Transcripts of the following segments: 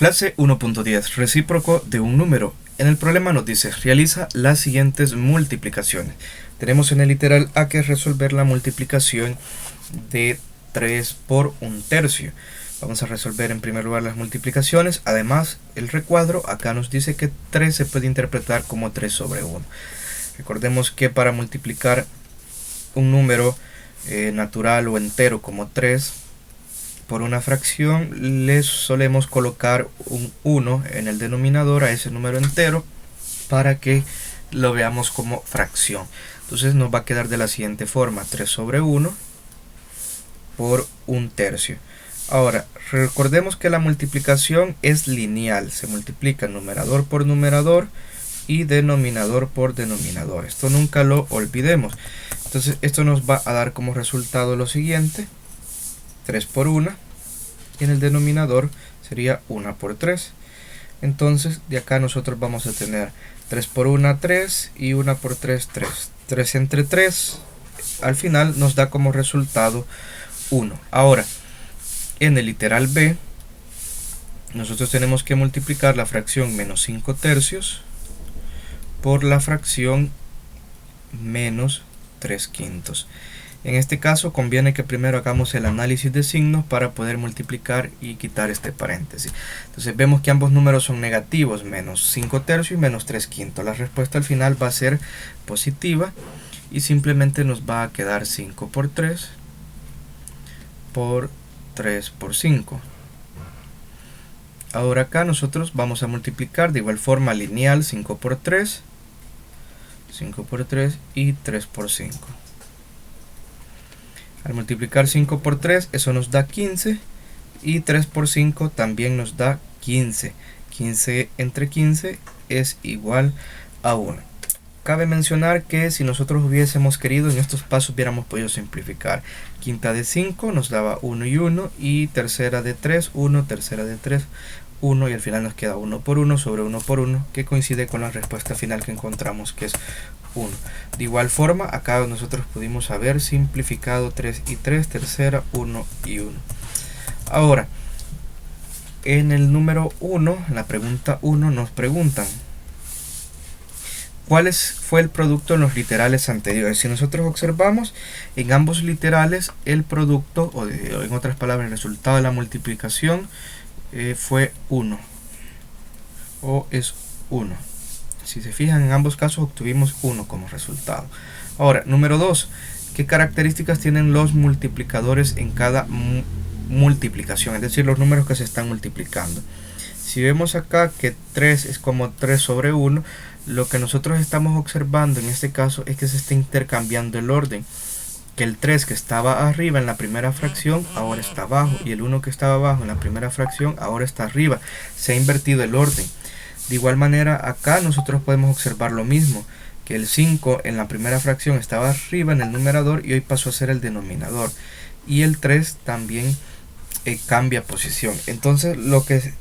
Clase 1.10. Recíproco de un número. En el problema nos dice, realiza las siguientes multiplicaciones. Tenemos en el literal A que resolver la multiplicación de 3 por 1/3. Vamos a resolver en primer lugar las multiplicaciones. Además, el recuadro acá nos dice que 3 se puede interpretar como 3 sobre 1. Recordemos que para multiplicar un número natural o entero como 3 por una fracción, le solemos colocar un 1 en el denominador a ese número entero para que lo veamos como fracción. Entonces nos va a quedar de la siguiente forma: 3 sobre 1 por 1/3. Ahora, recordemos que la multiplicación es lineal. Se multiplica numerador por numerador y denominador por denominador. Esto nunca lo olvidemos. Entonces esto nos va a dar como resultado lo siguiente: 3 por 1, y en el denominador sería 1 por 3. Entonces de acá nosotros vamos a tener 3 por 1, 3, y 1 por 3, 3. 3 entre 3, al final nos da como resultado 1. Ahora, en el literal B, nosotros tenemos que multiplicar la fracción menos 5/3 por la fracción menos 3/5. En este caso conviene que primero hagamos el análisis de signos para poder multiplicar y quitar este paréntesis. Entonces vemos que ambos números son negativos, menos 5/3 y menos 3/5. La respuesta al final va a ser positiva y simplemente nos va a quedar 5 por 3 por 3 por 5. Ahora acá nosotros vamos a multiplicar de igual forma lineal: 5 por 3, 5 por 3 y 3 por 5. Al multiplicar 5 por 3, eso nos da 15, y 3 por 5 también nos da 15. 15 entre 15 es igual a 1. Cabe mencionar que si nosotros hubiésemos querido, en estos pasos hubiéramos podido simplificar. Quinta de 5 nos daba 1 y 1, y tercera de 3, 1, tercera de 3, 1, y al final nos queda 1 por 1 sobre 1 por 1, que coincide con la respuesta final que encontramos, que es 1. De igual forma, acá nosotros pudimos haber simplificado 3 y 3, tercera, 1 y 1. Ahora, en el número 1, en la pregunta 1, nos preguntan ¿cuál fue el producto en los literales anteriores? Si nosotros observamos, en ambos literales el producto, o en otras palabras, el resultado de la multiplicación fue 1, o es 1. Si se fijan, en ambos casos obtuvimos 1 como resultado. Ahora, número 2. ¿Qué características tienen los multiplicadores en cada multiplicación? Es decir, los números que se están multiplicando. Si vemos acá que 3 es como 3 sobre 1, lo que nosotros estamos observando en este caso es que se está intercambiando el orden. Que el 3 que estaba arriba en la primera fracción ahora está abajo, y el 1 que estaba abajo en la primera fracción ahora está arriba. Se ha invertido el orden. De igual manera, acá nosotros podemos observar lo mismo, que el 5 en la primera fracción estaba arriba en el numerador y hoy pasó a ser el denominador, y el 3 también cambia posición. Entonces lo que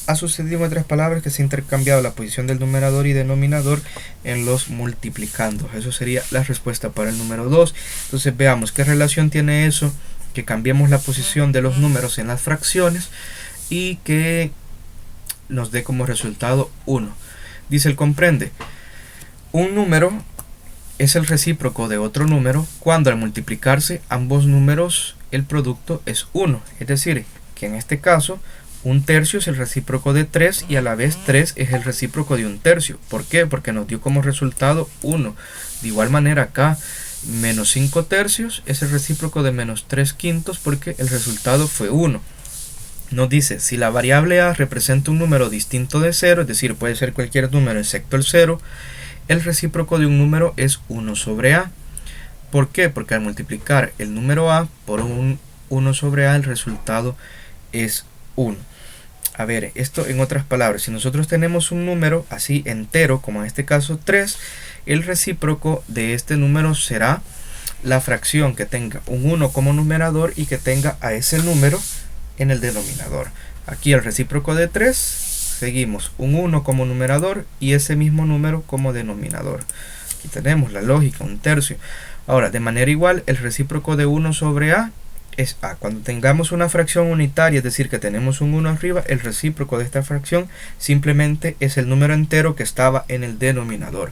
ha sucedido, en otras palabras, que se ha intercambiado la posición del numerador y denominador en los multiplicandos. Eso sería la respuesta para el número 2. Entonces veamos qué relación tiene eso, que cambiemos la posición de los números en las fracciones y que nos dé como resultado 1. Dice el comprende: un número es el recíproco de otro número cuando al multiplicarse ambos números el producto es 1. Es decir, que en este caso 1/3 es el recíproco de 3 y a la vez 3 es el recíproco de 1/3. ¿Por qué? Porque nos dio como resultado 1. De igual manera acá menos 5/3 es el recíproco de menos 3/5 porque el resultado fue 1. Nos dice, si la variable a representa un número distinto de 0, es decir, puede ser cualquier número excepto el 0, el recíproco de un número es 1 sobre a. ¿Por qué? Porque al multiplicar el número a por un 1 sobre a, el resultado es 1. A ver, esto en otras palabras, si nosotros tenemos un número así entero, como en este caso 3, el recíproco de este número será la fracción que tenga un 1 como numerador y que tenga a ese número en el denominador. Aquí el recíproco de 3, seguimos un 1 como numerador y ese mismo número como denominador. Aquí tenemos la lógica, 1/3. Ahora, de manera igual, el recíproco de 1 sobre a es A. Cuando tengamos una fracción unitaria, es decir, que tenemos un 1 arriba, el recíproco de esta fracción simplemente es el número entero que estaba en el denominador.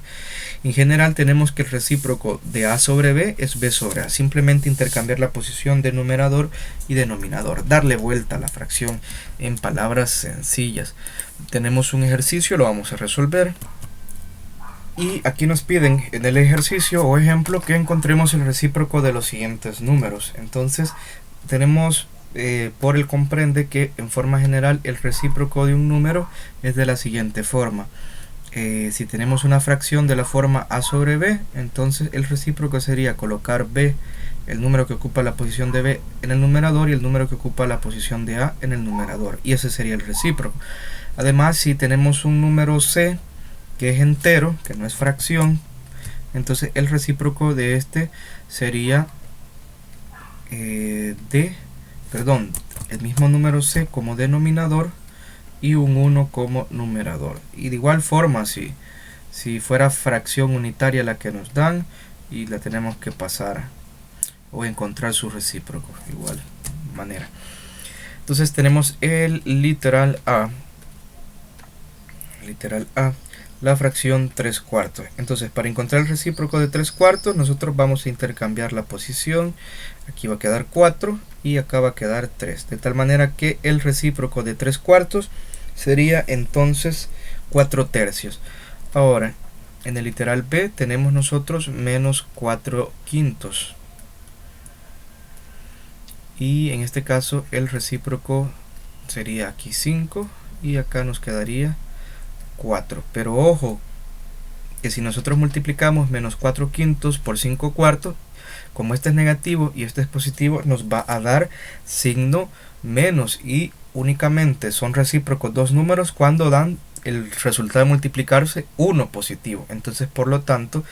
En general tenemos que el recíproco de A sobre B es B sobre A. Simplemente intercambiar la posición de numerador y denominador. Darle vuelta a la fracción en palabras sencillas. Tenemos un ejercicio, lo vamos a resolver. Y aquí nos piden en el ejercicio o ejemplo que encontremos el recíproco de los siguientes números. Entonces tenemos por el comprende que en forma general el recíproco de un número es de la siguiente forma. Si tenemos una fracción de la forma A sobre B, entonces el recíproco sería colocar B, el número que ocupa la posición de B, en el numerador y el número que ocupa la posición de A en el numerador. Y ese sería el recíproco. Además, si tenemos un número C que es entero, que no es fracción, entonces el recíproco de este sería el mismo número C como denominador y un 1 como numerador. Y de igual forma, si fuera fracción unitaria la que nos dan y la tenemos que pasar o encontrar su recíproco, igual manera. Entonces tenemos el literal A, la fracción 3/4. Entonces, para encontrar el recíproco de 3/4, nosotros vamos a intercambiar la posición. Aquí va a quedar 4 y acá va a quedar 3. De tal manera que el recíproco de 3/4 sería entonces 4/3. Ahora, en el literal B tenemos nosotros menos 4/5. Y en este caso el recíproco sería aquí 5 y acá nos quedaría 4. Pero ojo, que si nosotros multiplicamos menos 4/5 por 5/4, como este es negativo y este es positivo, nos va a dar signo menos, y únicamente son recíprocos dos números cuando dan el resultado de multiplicarse 1 positivo. Entonces, por lo tanto,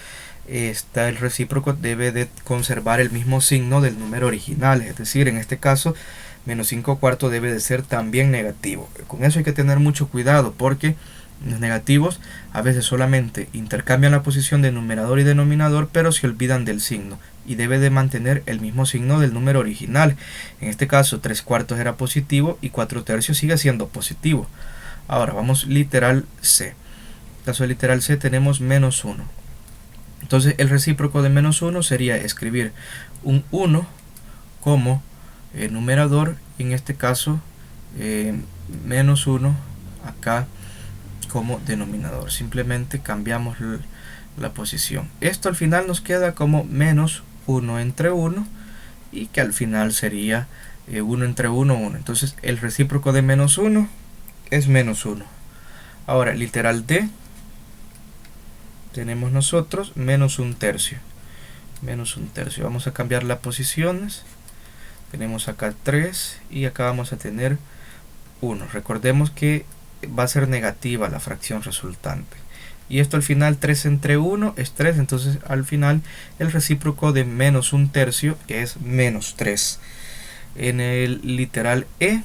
el recíproco debe de conservar el mismo signo del número original, es decir, en este caso menos 5/4 debe de ser también negativo. Con eso hay que tener mucho cuidado, porque los negativos a veces solamente intercambian la posición de numerador y denominador, pero se olvidan del signo y debe de mantener el mismo signo del número original. En este caso 3/4 era positivo y 4/3 sigue siendo positivo. Ahora vamos literal C. En el caso de literal C tenemos menos 1. Entonces el recíproco de menos 1 sería escribir un 1 como numerador, y en este caso menos 1 acá como denominador. Simplemente cambiamos la posición. Esto al final nos queda como menos 1 entre 1, y que al final sería 1 entre 1, 1. Entonces el recíproco de menos 1 es menos 1. Ahora literal D tenemos nosotros menos 1/3. Menos 1/3. Vamos a cambiar las posiciones. Tenemos acá 3 y acá vamos a tener 1. Recordemos que va a ser negativa la fracción resultante. Y esto al final 3 entre 1 es 3. Entonces al final el recíproco de menos 1/3 es menos 3. En el literal E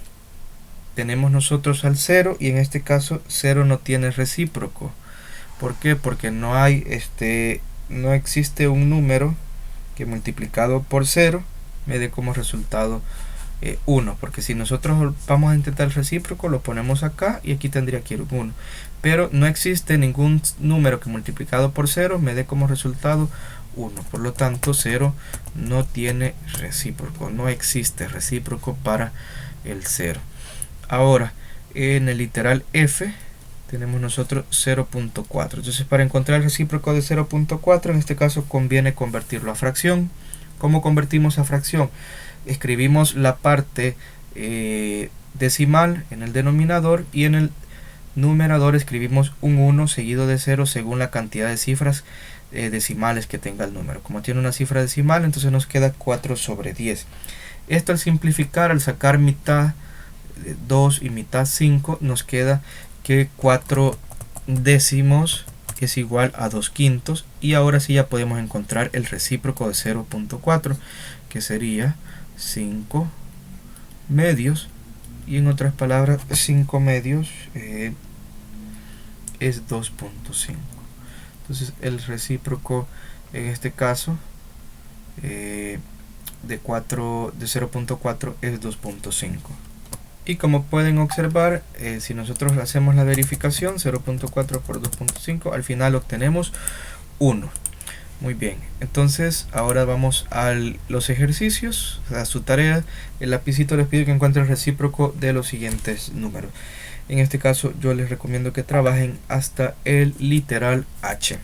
tenemos nosotros al 0, y en este caso 0 no tiene recíproco. ¿Por qué? Porque no existe un número que multiplicado por 0 me dé como resultado 1, porque si nosotros vamos a intentar el recíproco lo ponemos acá y aquí tendría que ir 1, pero no existe ningún número que multiplicado por 0 me dé como resultado 1, por lo tanto 0 no tiene recíproco, no existe recíproco para el 0. Ahora en el literal F tenemos nosotros 0.4. Entonces, para encontrar el recíproco de 0.4, en este caso conviene convertirlo a fracción. ¿Cómo convertimos a fracción? Escribimos la parte decimal en el denominador, y en el numerador escribimos un 1 seguido de 0 según la cantidad de cifras decimales que tenga el número. Como tiene una cifra decimal, entonces nos queda 4 sobre 10. Esto al simplificar, al sacar mitad 2 y mitad 5, nos queda que 4 décimos es igual a 2/5, y ahora sí ya podemos encontrar el recíproco de 0.4, que sería 5 medios, y en otras palabras 5 medios es 2.5. Entonces el recíproco en este caso de 0.4 es 2.5. Y como pueden observar, si nosotros hacemos la verificación, 0.4 por 2.5, al final obtenemos 1. Muy bien, entonces ahora vamos a los ejercicios, a su tarea. El lapicito les pide que encuentren el recíproco de los siguientes números. En este caso yo les recomiendo que trabajen hasta el literal h.